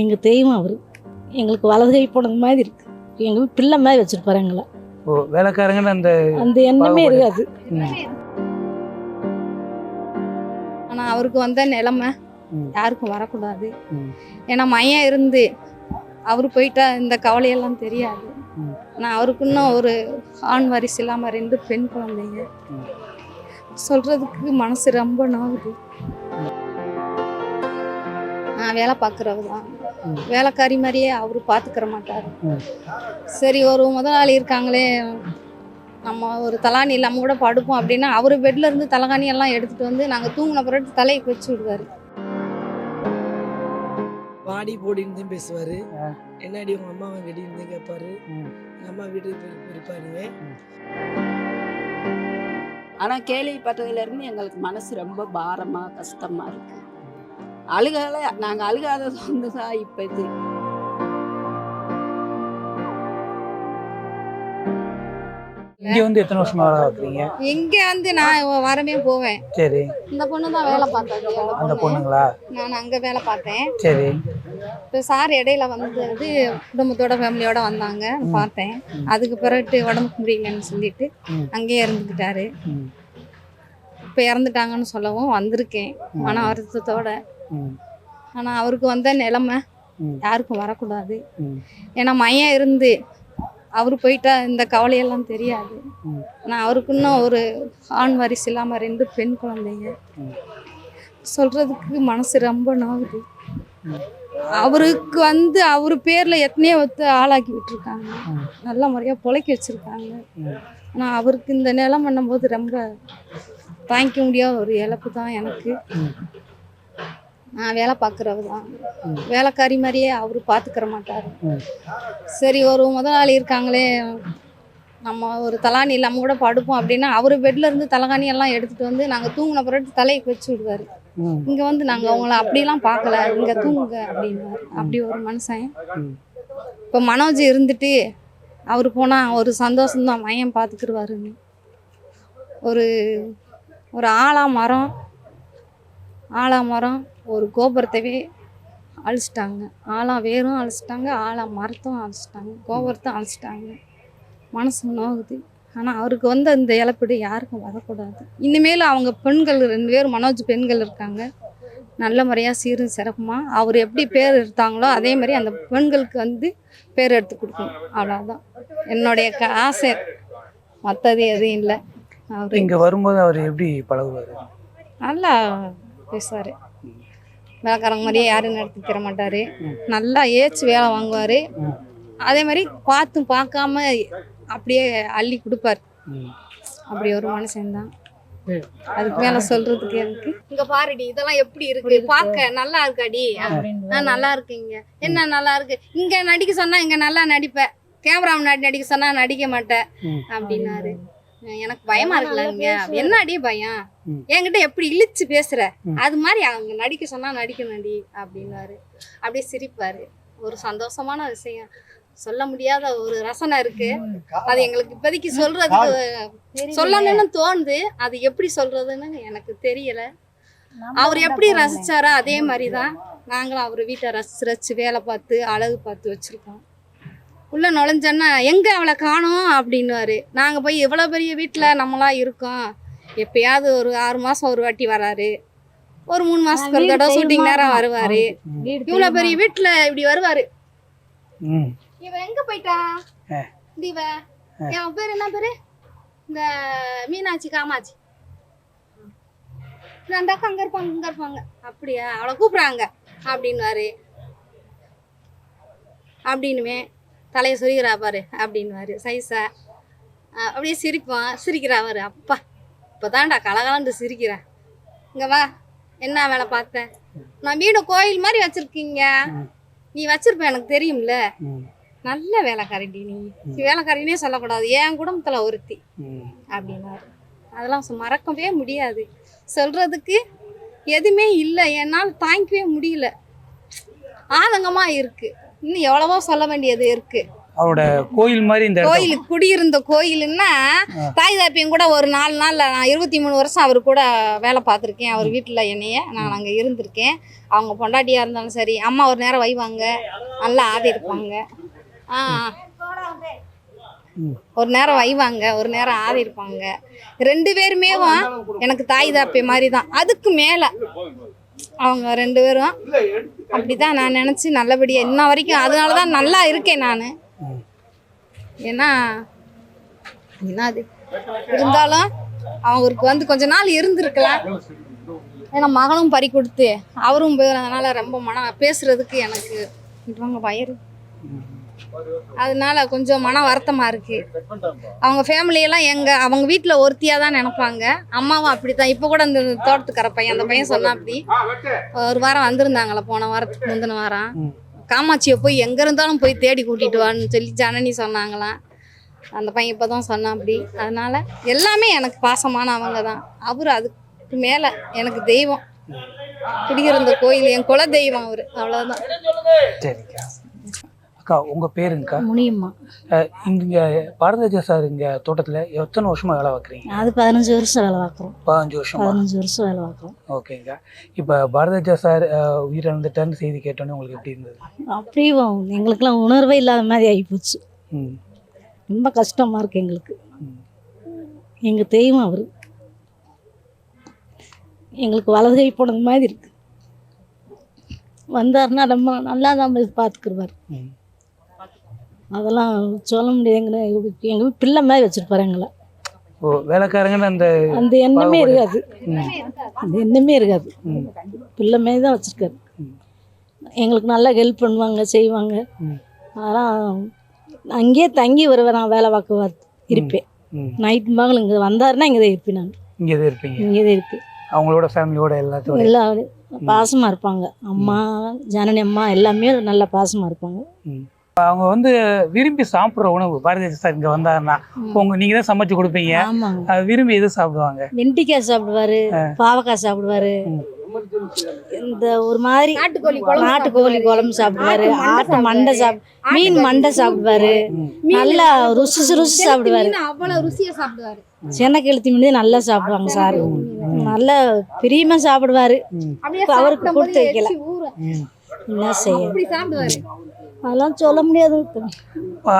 எங்கள் தெய்வம் அவர். எங்களுக்கு வலது கை போனது மாதிரி இருக்கு. எங்களுக்கு பிள்ளை மாதிரி வச்சிருப்பாரு எங்களை. ஓ, வேலைக்காரங்கன்னு அந்த அந்த எண்ணமே இருக்காது. ஆனால் அவருக்கு வந்த நிலைமை யாருக்கும் வரக்கூடாது. ஏன்னா மையம் இருந்து அவர் போயிட்டா இந்த கவலையெல்லாம் தெரியாது. ஆனால் அவருக்கு இன்னும் ஒரு ஆண் வாரிசு இல்லாமல் 2 பெண் குழந்தைங்க. சொல்கிறதுக்கு மனசு ரொம்ப நோகுது. நான் வேலை பார்க்குறவ தான். வேலைக்காரி மாதிரியே அவர் பார்த்துக்கிற மாட்டார். சரி, ஒரு முதலாளி இருக்காங்களே, நம்ம ஒரு தலாணி இல்லாமல் கூட படுப்போம் அப்படின்னா அவர் பெட்ல இருந்து தலகாணி எல்லாம் எடுத்துகிட்டு வந்து நாங்கள் தூங்கின பிறகு தலைக்கு வச்சு விடுவார். வாடி போடின்னு தான் பேசுவார். என்னடி உங்கள் அம்மாவை வெடின்னு தான் கேட்பாரு. எங்கள் அம்மா வீட்டுக்கு போயிருப்பாருங்க. ஆனால் கேள்விப்பட்டதுலேருந்து எங்களுக்கு மனசு ரொம்ப பாரமாக கஷ்டமாக இருக்குது. நாங்கள் அழுகாத சொந்ததா இப்போ இது. இங்க வந்து எத்தனை வருஷமா வேலை பார்க்குறீங்க? இங்கே வந்து நான் வரமே போவேன். சரி. இந்த பொண்ணு தான் வேலை பார்த்தது. அந்த பொண்ணுங்களா? நான் அங்கே வேலை பார்த்தேன். சரி. இப்போ சார் இடையில வந்து குடும்பத்தோட ஃபேமிலியோட வந்தாங்க, பார்த்தேன். அதுக்கு பிறகு உடம்புக்கு முடியலன்னு சொல்லிட்டு அங்கேயே இருந்துக்கிட்டாரு. இப்போ இறந்துட்டாங்கன்னு சொல்லவும் வந்திருக்கேன் மன வருத்தத்தோட. ஆனால் அவருக்கு வந்த நிலைமை யாருக்கும் வரக்கூடாது. ஏன்னா மையம் இருந்து அவர் போயிட்டா இந்த கவலையெல்லாம் தெரியாது. ஆனால் அவருக்கு இன்னும் ஒரு ஆண் வாரிசு இல்லாமல் 2 பெண் குழந்தைங்க. சொல்கிறதுக்கு மனசு ரொம்ப நோகுது. அவருக்கு வந்து அவர் பேரில் எத்தனையோ ஆளாக்கி விட்டுருக்காங்க, நல்ல முறையாக பொழைக்க வச்சுருக்காங்க. ஆனால் அவருக்கு இந்த நிலம் பண்ணும்போது ரொம்ப தாங்கிக்க முடியாத ஒரு இழப்பு தான் எனக்கு. நான் வேலை பார்க்குறவ தான். வேலைக்காரி மாதிரியே அவர் பார்த்துக்கிற மாட்டார். சரி, ஒரு முதலாளி இருக்காங்களே, நம்ம ஒரு தலாணி இல்லாமல் கூட படுப்போம் அப்படின்னா அவர் பெட்ல இருந்து தலகாணி எல்லாம் எடுத்துகிட்டு வந்து நாங்கள் தூங்கின பிறகு தலைக்கு வச்சு விடுவார். இங்கே வந்து நாங்கள் அவங்கள அப்படிலாம் பார்க்கல, இங்கே தூங்குங்க அப்படின்வார். அப்படி ஒரு மனுஷன். இப்போ மனோஜ் இருந்துட்டு அவர் போனால் ஒரு சந்தோஷம்தான், மையம் பார்த்துக்கிடுவாருன்னு. ஒரு ஆலமரம் ஒரு கோபுரத்தவே அழிச்சிட்டாங்க. வேரும் அழிச்சிட்டாங்க, மரத்தும் அழிச்சிட்டாங்க, கோபுரத்தும் அழிச்சிட்டாங்க. மனசு நோகுது. ஆனால் அவருக்கு வந்து இந்த இழப்பீடு யாருக்கும் வரக்கூடாது. இனிமேல் அவங்க பெண்கள் 2 பேர் மனோஜ் பெண்கள் இருக்காங்க, நல்ல முறையாக சீரும் சிறப்புமாக அவர் எப்படி பேர் எடுத்தாங்களோ அதே மாதிரி அந்த பெண்களுக்கு வந்து பேர் எடுத்து கொடுக்கணும். அவ்வளோதான் என்னுடைய ஆசை, மற்றது எதுவும் இல்லை. அவர் இங்கே வரும்போது அவர் எப்படி பழகுவார்? நல்லா பேசுவார். வேலைக்காரங்க மாதிரியே யாரும் நடத்திக்கிற மாட்டார். நல்லா ஏச்சு வேலை வாங்குவார். அதே மாதிரி பார்க்காம அப்படியே அள்ளி கொடுப்பார். அப்படி ஒரு மனுஷன்தான். அதுக்கு மேலே சொல்கிறதுக்கு எனக்கு இங்கே பாருடி, இதெல்லாம் எப்படி இருக்கு, பார்க்க நல்லா இருக்காடி. நான் நல்லா இருக்கீங்க, என்ன நல்லா இருக்கு. இங்கே நடிக்க சொன்னால் இங்கே நல்லா நடிப்பேன், கேமரா முன்னாடி நடிக்க சொன்னால் நடிக்க மாட்டேன் அப்படின்னாரு. எனக்கு பயமா இருக்குல்லங்க. என்ன அடி பயம், என்கிட்ட எப்படி இழிச்சு பேசுற, அது மாதிரி அவங்க நடிக்க சொன்னா நடிக்கணும்டி அப்படின்னாரு. அப்படியே சிரிப்பாரு. ஒரு சந்தோஷமான விஷயம், சொல்ல முடியாத ஒரு ரசனை இருக்கு. அது எங்களுக்கு இப்போதைக்கு சொல்றதுக்கு சொல்லணும்னு தோணுது. அது எப்படி சொல்றதுன்னு எனக்கு தெரியல. அவர் எப்படி ரசிச்சாரோ அதே மாதிரிதான் நாங்களும் அவர் வீட்டை ரசிச்சு வேலை பார்த்து அழகு பார்த்து வச்சிருக்கோம். உள்ளே நுழைஞ்சோன்னா எங்கே அவளை காணோம் அப்படின்னுவாரு. நாங்கள் போய் இவ்வளோ பெரிய வீட்டில் நம்மளாம் இருக்கோம், எப்பயாவது ஒரு 6 மாதம் ஒரு வாட்டி வராரு, ஒரு 3 மாதத்துக்கு ஒரு தடவை ஷூட்டிங் நேரம் வருவார். இவ்வளோ பெரிய வீட்டில் இப்படி வருவார். இவன் எங்கே போயிட்டா இவ, என் பேர் என்ன பேர், இந்த மீனாட்சி காமாட்சி, அந்த அக்கா அங்கே இருப்பாங்க. அப்படியா, அவளை கூப்பிட்றாங்க அப்படின்வாரு. அப்படின்னுமே தலையை சொரிகிறா பாரு அப்படின்வாரு சைஸா. அப்படியே சிரிக்கிறாரு. அப்பா இப்போ தான்டா கலகலன்னு சிரிக்கிறேன். இங்கே வா, என்ன வேலை பார்த்தேன், நான் வீடு கோயில் மாதிரி வச்சுருக்கீங்க, நீ வச்சிருப்ப எனக்கு தெரியும்ல, நல்ல வேலைக்காரடி, நீ வேலைக்காரினே சொல்லக்கூடாது, என் குடும்பத்தில் ஒருத்தி அப்படின்னாரு. அதெல்லாம் மறக்கவே முடியாது. சொல்கிறதுக்கு எதுவுமே இல்லை, என்னால் தாங்கிக்கவே முடியல. ஆதங்கமாக இருக்குது. இன்னும் எவ்வளவோ சொல்ல வேண்டியது இருக்குது. அவரோட கோயில் மாதிரி இந்த இடத்துல கோயில் குடியிருந்த கோயிலுன்னா தாய் தாப்பியம் கூட ஒரு 4 நாள் நான் 23 வருஷம் அவர் கூட வேலை பார்த்துருக்கேன். அவர் வீட்டில் என்னைய நான் அங்கே இருந்திருக்கேன். அவங்க பொண்டாட்டியாக இருந்தாலும் சரி, அம்மா ஒரு நேரம் வைவாங்க, நல்லா ஆடி இருப்பாங்க. ஒரு நேரம் வைவாங்க, ஒரு நேரம் ஆடி இருப்பாங்க. 2 பேருமே எனக்கு தாய் தாப்பிய மாதிரி தான். அதுக்கு மேலே அவங்க 2 பேரும் அப்படிதான் நான் நினச்சி நல்லபடியாக இன்ன வரைக்கும் அதனால தான் நல்லா இருக்கேன் நான். ஏன்னா என்னது இருந்தாலும் அவருக்கு கொஞ்ச நாள் இருந்திருக்கலாம். ஏன்னா மகனும் பறி கொடுத்து அவரும் போயிருந்ததுனால ரொம்ப பேசுறதுக்கு எனக்கு இவங்க வயிறு, அதனால கொஞ்சம் மன வருத்தமாக இருக்குது. அவங்க ஃபேமிலியெல்லாம் அவங்க வீட்டில் ஒருத்தியாக தான் நினைப்பாங்க. அம்மாவும் அப்படி தான். இப்போ கூட இந்த தோட்டத்துக்கார பையன் அந்த பையன் சொன்னா அப்படி ஒரு வாரம் வந்திருந்தாங்களா, போன வாரத்துக்கு முந்தின வாரம். காமாட்சியை போய் எங்கே இருந்தாலும் போய் தேடி கூட்டிகிட்டு வான்னு சொல்லி ஜனனி சொன்னாங்களாம். அந்த பையன் இப்போ தான் சொன்னான் அப்படி. அதனால் எல்லாமே எனக்கு பாசமானவங்க தான். அவர் அதுக்கு மேலே எனக்கு தெய்வம். குடியிருந்த கோயில் என் குல தெய்வம் அவர். அவ்வளோதான். சரிக்கா. அக்கா உங்கள் பேருங்கக்கா? முனியம்மா. இங்கே பாரதிராஜா சார் இங்கே தோட்டத்தில் எத்தனை வருஷமாக வேலை பார்க்குறீங்க? அது 15 வருஷம் வேலை பார்க்குறோம். 15 வருஷமா? 15 வருஷம் வேலை பார்க்குறோம். ஓகேங்க. இப்போ பாரதிராஜா சார் உயிரிழந்துட்டார்னு செய்தி கேட்டோன்னே உங்களுக்கு எப்படி இருந்தது? அப்படியும் எங்களுக்கெல்லாம் உணர்வே இல்லாத மாதிரி ஆகிப்போச்சு. ரொம்ப கஷ்டமாக இருக்குது எங்களுக்கு. எங்கள் தெய்வம் அவர். எங்களுக்கு வலது கை போனது மாதிரி இருக்கு. வந்தாருன்னா ரொம்ப நல்லா தான் பார்த்துக்குருவார். அதெல்லாம் சொல்ல முடியாதுங்க. எங்கள் பிள்ளை மாதிரி வச்சுருப்பாரு எங்களை. ஓ, வேலைக்காரங்கன்னு அந்த எண்ணமே இருக்காது. அந்த எண்ணமே இருக்காது. பிள்ளை மாதிரி தான் வச்சுருக்காரு. எங்களுக்கு நல்லா ஹெல்ப் பண்ணுவாங்க, செய்வாங்க. அதெல்லாம் அங்கேயே தங்கி வருவேன். நான் வேலை பார்க்க இருப்பேன். நைட் மகள் இங்கே வந்தாருன்னா இங்கே தான் இருப்பேன். நான் இங்கே தான் இருப்பீங்க? இங்கே தான் இருப்பேன். அவங்களோட ஃபேமிலியோட எல்லாரும் பாசமாக இருப்பாங்க. அம்மா ஜனனி அம்மா எல்லாமே நல்லா பாசமாக இருப்பாங்க. அவங்க விரும்பி சாப்பிட்ற உணவு பாரதிராஜா சார் இங்கே வந்தாருன்னா நீங்கள் தான் சமைச்சு கொடுப்பீங்க. விரும்பி எது சாப்பிடுவாங்க? வெண்டிக்காய் சாப்பிடுவாரு, பாவக்காய் சாப்பிடுவாரு, இந்த ஒரு மாதிரி நாட்டுக்கோழி குழம்பு சாப்பிடுவாரு, ஆட்டு மண்டை மீன் மண்டை சாப்பிடுவாரு. நல்லா ருசி சாப்பிடுவாரு. சென்னை கெளுத்தி மீன் நல்லா சாப்பிடுவாங்க சார். நல்லா பிரியமா சாப்பிடுவாரு. அவருக்கு கொடுத்து வைக்கல. என்ன செய்ய அதெல்லாம் சொல்ல முடியாது.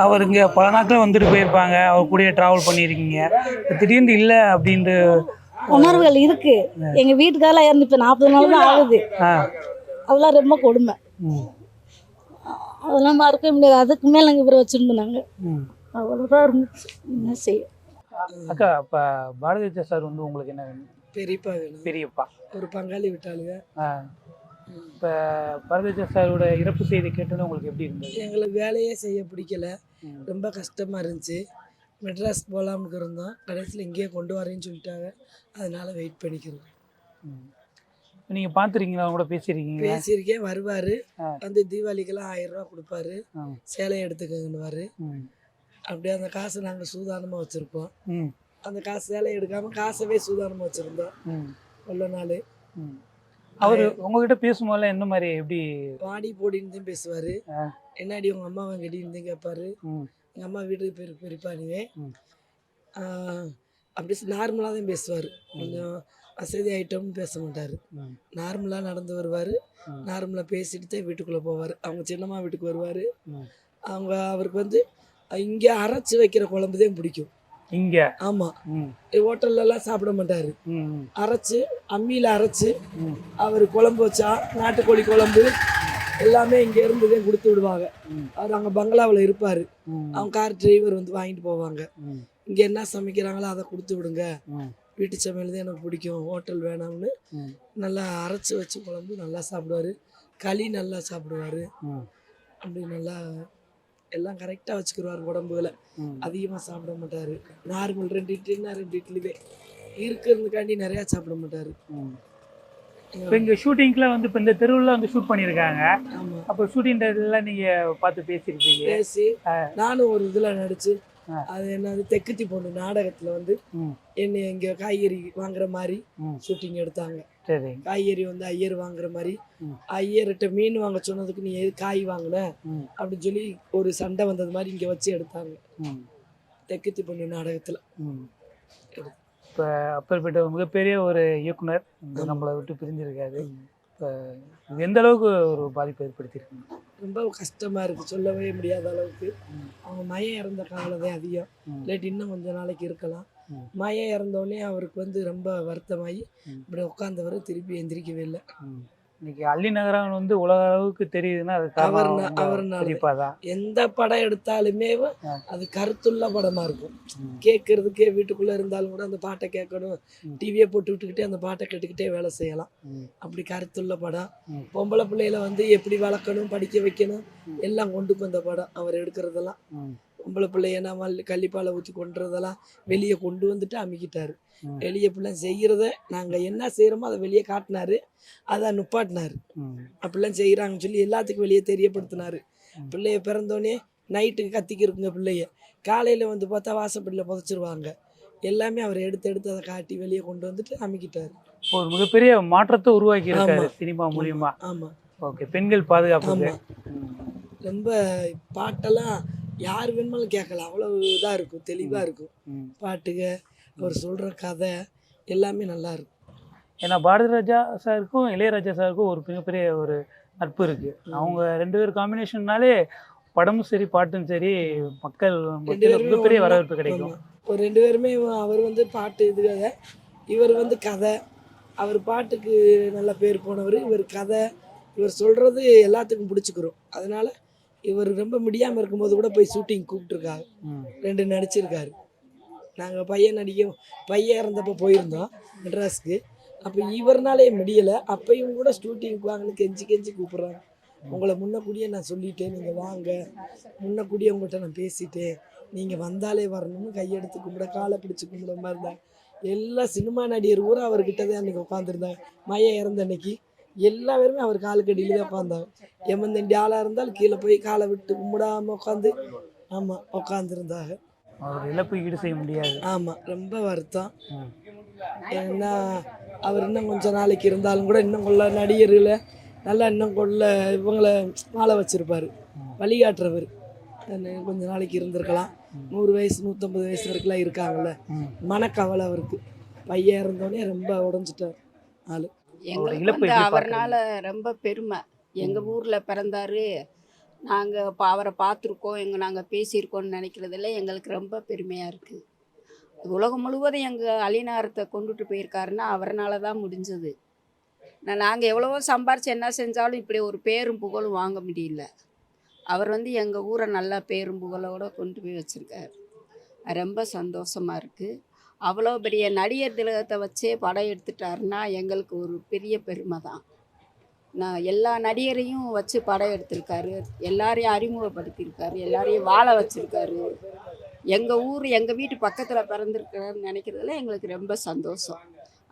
அவர் இங்கே பல நாட்கள் வந்துட்டு போயிருப்பாங்க. அவர் கூட ட்ராவல் பண்ணியிருக்கீங்க. திடீர்னு இல்லை அப்படின்ட்டு உணர்வுகள் இருக்கு. எங்க வீட்டுக்காரெல்லாம் இறந்து இப்போ 40 நாள் தான் ஆகுது. அதெல்லாம் ரொம்ப கொடுமை. அதெல்லாம் மறக்க முடியாது. அதுக்கு மேலே நாங்கள் இவரை வச்சுருந்தோம். நாங்கள் அவ்வளோதான் இருந்துச்சு. என்ன செய்ய. அக்கா இப்போ பாரதிராஜா சார் உங்களுக்கு என்ன வேணும்? பெரியப்பா வேணும். பெரியப்பா. ஒரு பங்காளி விட்டாளுங்க. இப்போ பாரதிராஜா சாரோட இறப்பு செய்தி கேட்டோன்னு உங்களுக்கு எப்படி இருந்தது? எங்களுக்கு வேலையே செய்ய பிடிக்கல. ரொம்ப கஷ்டமாக இருந்துச்சு. மெட்ராஸ் போகலாமுக்கு இருந்தோம். கடைசியில் இங்கேயே கொண்டு வரேன்னு சொல்லிட்டாங்க. அதனால வெயிட் பண்ணிக்கிறோம். நீங்கள் பார்த்துருக்கீங்களா? அவங்க கூட பேசியிருக்கேன். வருவார். வந்து தீபாவளிக்கெல்லாம் 1000 ரூபா கொடுப்பாரு. சேலை எடுத்துக்கங்கன்னுவார். அப்படியே அந்த காசை நாங்கள் சூதானமாக வச்சுருப்போம். அந்த காசு சேலை எடுக்காமல் காசவே சூதானமாக வச்சுருந்தோம் இவ்வளோ நாள். அவர் உங்ககிட்ட பேசும்போது என்ன மாதிரி எப்படி பாடி போடின்னு தான் பேசுவார். என்னாடி உங்கள் அம்மாவை கெடின்னு தான் கேட்பாரு. எங்கள் அம்மா வீட்டுக்கு பெரியப்பானுவே அப்படி நார்மலாக தான் பேசுவார். கொஞ்சம் வசதி ஐட்டம்னு பேச மாட்டார். நார்மலாக நடந்து வருவார். நார்மலாக பேசிட்டு தான் வீட்டுக்குள்ளே போவார். அவங்க சின்னம்மா வீட்டுக்கு வருவார். அவருக்கு இங்கே அரைச்சி வைக்கிற குழம்பு தான் பிடிக்கும். இங்கே? ஆமாம். ஹோட்டல்லலாம் சாப்பிட மாட்டார். அரைச்சி அம்மியில் அரைச்சி அவர் குழம்பு வச்சா நாட்டுக்கோழி குழம்பு எல்லாமே இங்கே இருந்து தான் கொடுத்து விடுவாங்க. அவர் அங்கே பங்களாவில் இருப்பார். அவங்க கார் டிரைவர் வாங்கிட்டு போவாங்க. இங்கே என்ன சமைக்கிறாங்களோ அதை கொடுத்து விடுங்க, வீட்டு சமையல் தான் எனக்கு பிடிக்கும், ஹோட்டல் வேணாம்னு நல்லா அரைச்சி வச்சு குழம்பு நல்லா சாப்பிடுவார். களி நல்லா சாப்பிடுவார். அப்படி நல்லா எல்லாம் கரெக்டாக வச்சுக்கிடுவார். உடம்புகளை அதிகமாக சாப்பிட மாட்டார். நார்மல் 2 இட்லின்னா 2 இட்லிவே இருக்கிறதுக்காண்டி நிறையா சாப்பிட மாட்டார். இப்போ இங்கே ஷூட்டிங்கில் இப்போ இந்த தெருவில் ஷூட் பண்ணியிருக்காங்க. அப்போ ஷூட்டிங் டைம்லாம் நீங்கள் பார்த்து பேசியிருக்கீங்க. பேசி நானும் ஒரு இதில் நடிச்சு அது என்னது தெக்குத்தி பொண்ணு நாடகத்தில் என்னை இங்கே காய்கறி வாங்குற மாதிரி ஷூட்டிங் எடுத்தாங்க. சரி. காய்கறி வந்து ஐயர் வாங்குற மாதிரி ம். ஐயர்கிட்ட மீன் வாங்க சொன்னதுக்கு நீ எது காய் வாங்கின ம். அப்படின்னு சொல்லி ஒரு சண்டை வந்தது மாதிரி இங்கே வச்சு எடுத்தாங்க ம். தெக்குத்தி பொண்ணு நாடகத்தில். ம். இப்போ அப்பேற்பட்ட மிகப்பெரிய ஒரு இயக்குனர் நம்மளை விட்டு பிரிஞ்சிருக்காரு. இப்போ இது எந்த அளவுக்கு ஒரு பாதிப்பை ஏற்படுத்தியிருக்கு? ரொம்ப கஷ்டமாக இருக்குது, சொல்லவே முடியாத அளவுக்கு. அவங்க மயம் இறந்த காலதான் அதிகம், இல்லாட்டி இன்னும் கொஞ்சம் நாளைக்கு இருக்கலாம். மயம் இறந்தோடனே அவருக்கு வந்து ரொம்ப வருத்தமாகி இப்படி உட்காந்தவர் திருப்பி எந்திரிக்கவே இல்லை. இன்னைக்கு அள்ளி நகரம் வந்து உலக அளவுக்கு தெரியுதுன்னா அது அவர்னால. எந்த படம் எடுத்தாலுமே அது கருத்துள்ள படமா இருக்கும். கேட்கறதுக்கே வீட்டுக்குள்ள இருந்தாலும் கூட அந்த பாட்டை கேட்கணும், டிவியை போட்டு விட்டுக்கிட்டே அந்த பாட்டை கேட்டுக்கிட்டே வேலை செய்யலாம். அப்படி கருத்துள்ள படம். பொம்பளை பிள்ளைகளை வந்து எப்படி வளர்க்கணும், படிக்க வைக்கணும் எல்லாம் கொண்டுக்கு வந்த படம் அவர் எடுக்கிறதெல்லாம். பொம்பளை பிள்ளைய நம்ம கள்ளிப்பாலை ஊற்றி கொண்டுறதெல்லாம் வெளியே கொண்டு வந்துட்டு அமுக்கிட்டாரு. வெளியே பிள்ளை செய்கிறத நாங்கள் என்ன செய்கிறோமோ அதை வெளியே காட்டினாரு, அதை நுப்பாட்டினாரு. அப்படிலாம் செய்கிறாங்கன்னு சொல்லி எல்லாத்துக்கும் வெளியே தெரியப்படுத்தினாரு. பிள்ளைய பிறந்தோடனே நைட்டுக்கு கத்திக்கிருக்குங்க பிள்ளைய, காலையில் வந்து பார்த்தா வாசப்படியில் புதைச்சிருவாங்க. எல்லாமே அவர் எடுத்து எடுத்து அதை காட்டி வெளியே கொண்டு வந்துட்டு அமுக்கிட்டாரு. ஒரு மிகப்பெரிய மாற்றத்தை உருவாக்கி இருக்காரு சினிமா மூலியமா. ஆமாம். ஓகே, பெண்கள் பாதுகாப்பு ரொம்ப பாட்டெல்லாம் யார் வேணுமாலும் கேட்கலாம், அவ்வளோ இதாக இருக்கும், தெளிவாக இருக்கும் பாட்டுக. அவர் சொல்கிற கதை எல்லாமே நல்லா இருக்கும். ஏன்னா பாரதி ராஜா சாருக்கும் இளையராஜா சாருக்கும் ஒரு மிகப்பெரிய ஒரு நட்பு இருக்குது. அவங்க 2 பேர் காம்பினேஷன்னாலே படமும் சரி பாட்டும் சரி மக்கள் மிகப்பெரிய வரவேற்பு கிடைக்கும். ஒரு 2 பேருமே அவர் வந்து பாட்டு இதுக்காக, இவர் வந்து கதை. அவர் பாட்டுக்கு நல்ல பேர் போனவர், இவர் கதை. இவர் சொல்கிறது எல்லாத்துக்கும் பிடிச்சிக்கிறோம். அதனால் இவர் ரொம்ப முடியாமல் இருக்கும்போது கூட போய் ஷூட்டிங் கூப்பிட்டுருக்காங்க, 2 நடிச்சிருக்காரு. நாங்கள் பையன் இறந்தப்போ போயிருந்தோம் மெட்ராஸ்க்கு. அப்போ இவர்னாலே முடியலை, அப்பையும் கூட ஷூட்டிங்க்கு வாங்கன்னு கெஞ்சி கூப்பிட்றாங்க. உங்களை முன்னக்கூடியே நான் சொல்லிட்டேன், நீங்கள் வாங்க, முன்னக்கூடியே உங்கள்கிட்ட நான் பேசிட்டேன், நீங்கள் வந்தாலே வரணும்னு கையெடுத்து கும்பிட காலை பிடிச்சி கும்பிட மாதிரி இருந்தாங்க. எல்லா சினிமா நடிகர் கூட அவர்கிட்ட தான் அன்றைக்கி உட்காந்துருந்தாங்க. மையம் இறந்த அன்னைக்கு எல்லா பேருமே அவர் காலுக்கடியில தான் உட்காந்தாங்க. எம்மந்தண்டி ஆளாக இருந்தாலும் கீழே போய் காலை விட்டு கும்பிடாமல் உட்காந்து உட்காந்துருந்தாங்க. அவர் இழப்பு ஈடு செய்ய முடியாது. ஆமாம், ரொம்ப வருத்தம். ஏன்னா அவர் இன்னும் கொஞ்சம் நாளைக்கு இருந்தாலும் கூட இன்னும் கொள்ள நடிகர்களை நல்லா இன்னும் கொள்ள இவங்களை வாழ வச்சுருப்பார், வழிகாட்டுறவர். கொஞ்ச நாளைக்கு இருந்திருக்கலாம். 100 வயசு 150 வயசு வரைக்கும்லாம் இருக்காங்கல்ல, மனக்கவலை அவருக்கு. பையன் இருந்தோடனே ரொம்ப உடஞ்சிட்டார் ஆள். எங்களுக்கு அவர்னால ரொம்ப பெருமை. எங்கள் ஊரில் பிறந்தாரு, நாங்கள் இப்போ அவரை பார்த்துருக்கோம், நாங்கள் பேசியிருக்கோம்னு நினைக்கிறதுல எங்களுக்கு ரொம்ப பெருமையாக இருக்குது. உலகம் முழுவதும் எங்கள் அலிநாரத்தை கொண்டுட்டு போயிருக்காருன்னா அவர்னால தான் முடிஞ்சது. நாங்கள் எவ்வளவோ சம்பாரித்து என்ன செஞ்சாலும் இப்படி ஒரு பேரும் புகழும் வாங்க முடியல. அவர் வந்து எங்கள் ஊரை நல்லா பேரும் புகழோடு கொண்டு போய் வச்சுருக்காரு. ரொம்ப சந்தோஷமாக இருக்குது. அவ்வளோ பெரிய நடிகர் திலகத்தை வச்சே படம் எடுத்துட்டாருன்னா எங்களுக்கு ஒரு பெரிய பெருமை தான். நான் எல்லா நடிகரையும் வச்சு படம் எடுத்திருக்காரு, எல்லாரையும் அறிமுகப்படுத்தியிருக்காரு, எல்லாரையும் வாழ வச்சுருக்காரு. எங்கள் ஊர் எங்கள் வீட்டு பக்கத்தில் பிறந்திருக்காருன்னு நினைக்கிறதுல எங்களுக்கு ரொம்ப சந்தோஷம்.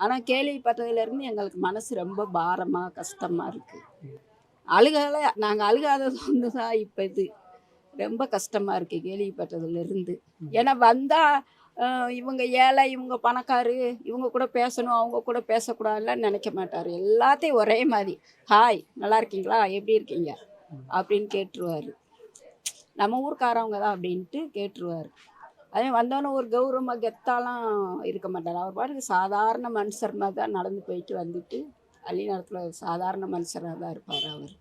ஆனால் கேள்விப்பட்டதுலேருந்து எங்களுக்கு மனசு ரொம்ப பாரமாக கஷ்டமாக இருக்குது. நாங்கள் அழுகாதது ஒன்று தான் இப்போ இது ரொம்ப கஷ்டமாக இருக்குது கேள்விப்பட்டதுலேருந்து. ஏன்னா வந்தால் இவங்க ஏழை, இவங்க பணக்காரு, இவங்க கூட பேசணும், அவங்க கூட பேசக்கூடாதுலாம் நினைக்க மாட்டார். எல்லாத்தையும் ஒரே மாதிரி ஹாய் நல்லா இருக்கீங்களா, எப்படி இருக்கீங்க அப்படின்னு கேட்டுருவார். நம்ம ஊருக்காரவங்க தான் அப்படின்ட்டு கேட்டுருவார். அதே வந்தோன்னே ஒரு கௌரவமாக கெத்தாலாம் இருக்க மாட்டார். அவர் பாட்டுக்கு சாதாரண மனுஷர் மாதிரி தான் நடந்து போயிட்டு வந்துட்டு அள்ளி நேரத்தில் சாதாரண மனுஷராக தான் இருப்பார் அவர்.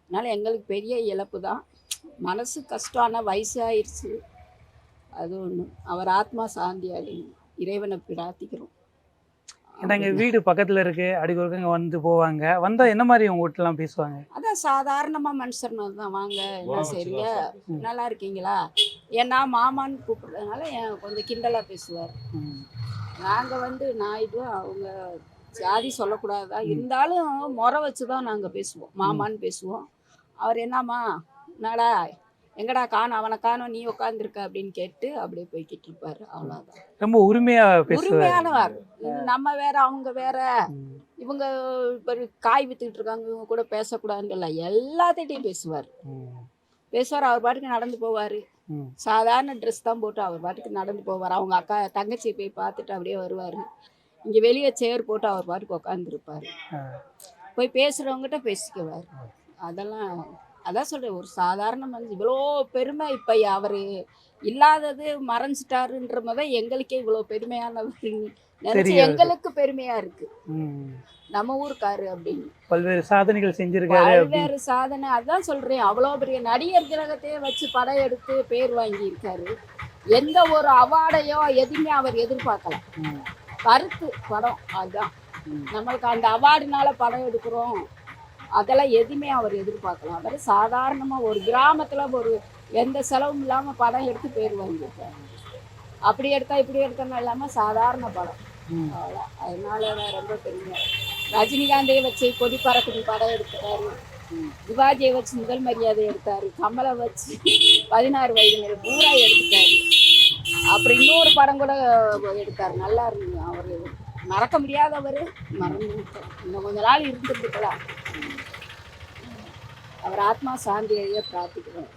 அதனால் எங்களுக்கு பெரிய இழப்பு தான், மனசு கஷ்டம். ஆனால் வயசாகிடுச்சு, அது ஒன்று. அவர் ஆத்மா சாந்தி அடையும், இறைவனை பிரார்த்திக்கிறோம். ஏன்னா வீடு பக்கத்தில் இருக்கு, அடிக்கொருக்க இங்கே வந்து போவாங்க. வந்தால் என்ன மாதிரி உங்கள் வீட்டிலாம் பேசுவாங்க? அதான் சாதாரணமாக மனுஷர்னு தான், வாங்க என்ன செய்றீங்க, நல்லா இருக்கீங்களா, ஏன்னா மாமான்னு கூப்பிட்றதுனால கொஞ்சம் கிண்டலாக பேசுவார். நாங்கள் வந்து நாயுடு, அவங்க ஜாதி சொல்லக்கூடாதா, இருந்தாலும் முறை வச்சு தான் நாங்கள் பேசுவோம், மாமான்னு பேசுவோம். அவர் என்னம்மா என்னடா எங்கடா காணும், அவனை காணும், நீ உட்காந்துருக்க அப்படின்னு கேட்டு அப்படியே போய்கிட்டு இருப்பாரு. அவ்வளோதான். ரொம்ப உரிமையானவர். நம்ம வேற அவங்க வேற, இவங்க இப்போ காய் வித்துக்கிட்டு இருக்காங்க, இவங்க கூட பேசக்கூடாதுன்னு இல்லை, எல்லாத்திட்டையும் பேசுவார். அவர் பாட்டுக்கு நடந்து போவார். சாதாரண ட்ரெஸ் தான் போட்டு அவர் பாட்டுக்கு நடந்து போவார். அவங்க அக்கா தங்கச்சியை போய் பார்த்துட்டு அப்படியே வருவார். இங்கே வெளியே சேர் போட்டு அவர் பாட்டுக்கு உட்காந்துருப்பார். ஆ. போய் பேசுகிறவங்ககிட்ட பேசிக்குவார். அதெல்லாம் அதான் சொல்கிறேன், ஒரு சாதாரண மனுஷன் இவ்வளோ பெருமை. இப்போ அவர் இல்லாதது மறைஞ்சிட்டாருன்ற மாதிரி எங்களுக்கே இவ்வளோ பெருமையானவர் நினச்சி தெரியாது. எங்களுக்கு பெருமையாக இருக்குது. ம். நம்ம ஊருக்காரு அப்படின்னு பல்வேறு சாதனைகள் செஞ்சிருக்காரு அப்படின்னு. பல்வேறு சாதனை. அதான் சொல்கிறேன், அவ்வளோ பெரிய நடிகர் திலகத்தையே வச்சு படம் எடுத்து பேர் வாங்கியிருக்காரு. எந்த ஒரு அவார்டையோ எதுவுமே அவர் எதிர்பார்க்கல. ம். கருத்து படம் அதுதான். ம். நம்மளுக்கு அந்த அவார்டுனால படம் எடுக்கிறோம் அதெல்லாம் எதுவுமே அவர் எதிர்பார்க்கலாம். அவர் சாதாரணமாக ஒரு கிராமத்தில் ஒரு எந்த செலவும் இல்லாமல் படம் எடுத்து பேர் வாங்கியிருக்காரு. அப்படி எடுத்தா இப்படி எடுத்தோன்னு இல்லாமல் சாதாரண படம். ம். அவ்வளோ. அதனால நான் ரொம்ப பெருமை. ரஜினிகாந்தை வச்சு கொடி பறக்குது படம் எடுத்துட்டாரு. சிவாஜியை வச்சு முதல் மரியாதை எடுத்தாரு. கமலை வச்சு 16 வயது பூரா எடுத்துட்டாரு. அப்புறம் இன்னொரு படம் கூட எடுத்தார், நல்லா இருந்தது. அவர் மறக்க முடியாதவர். மறந்து இன்னும் கொஞ்ச நாள் இருந்துருக்கலாம். அவர் ஆத்மா சாந்தியை பிரார்த்திக்கிறோம்.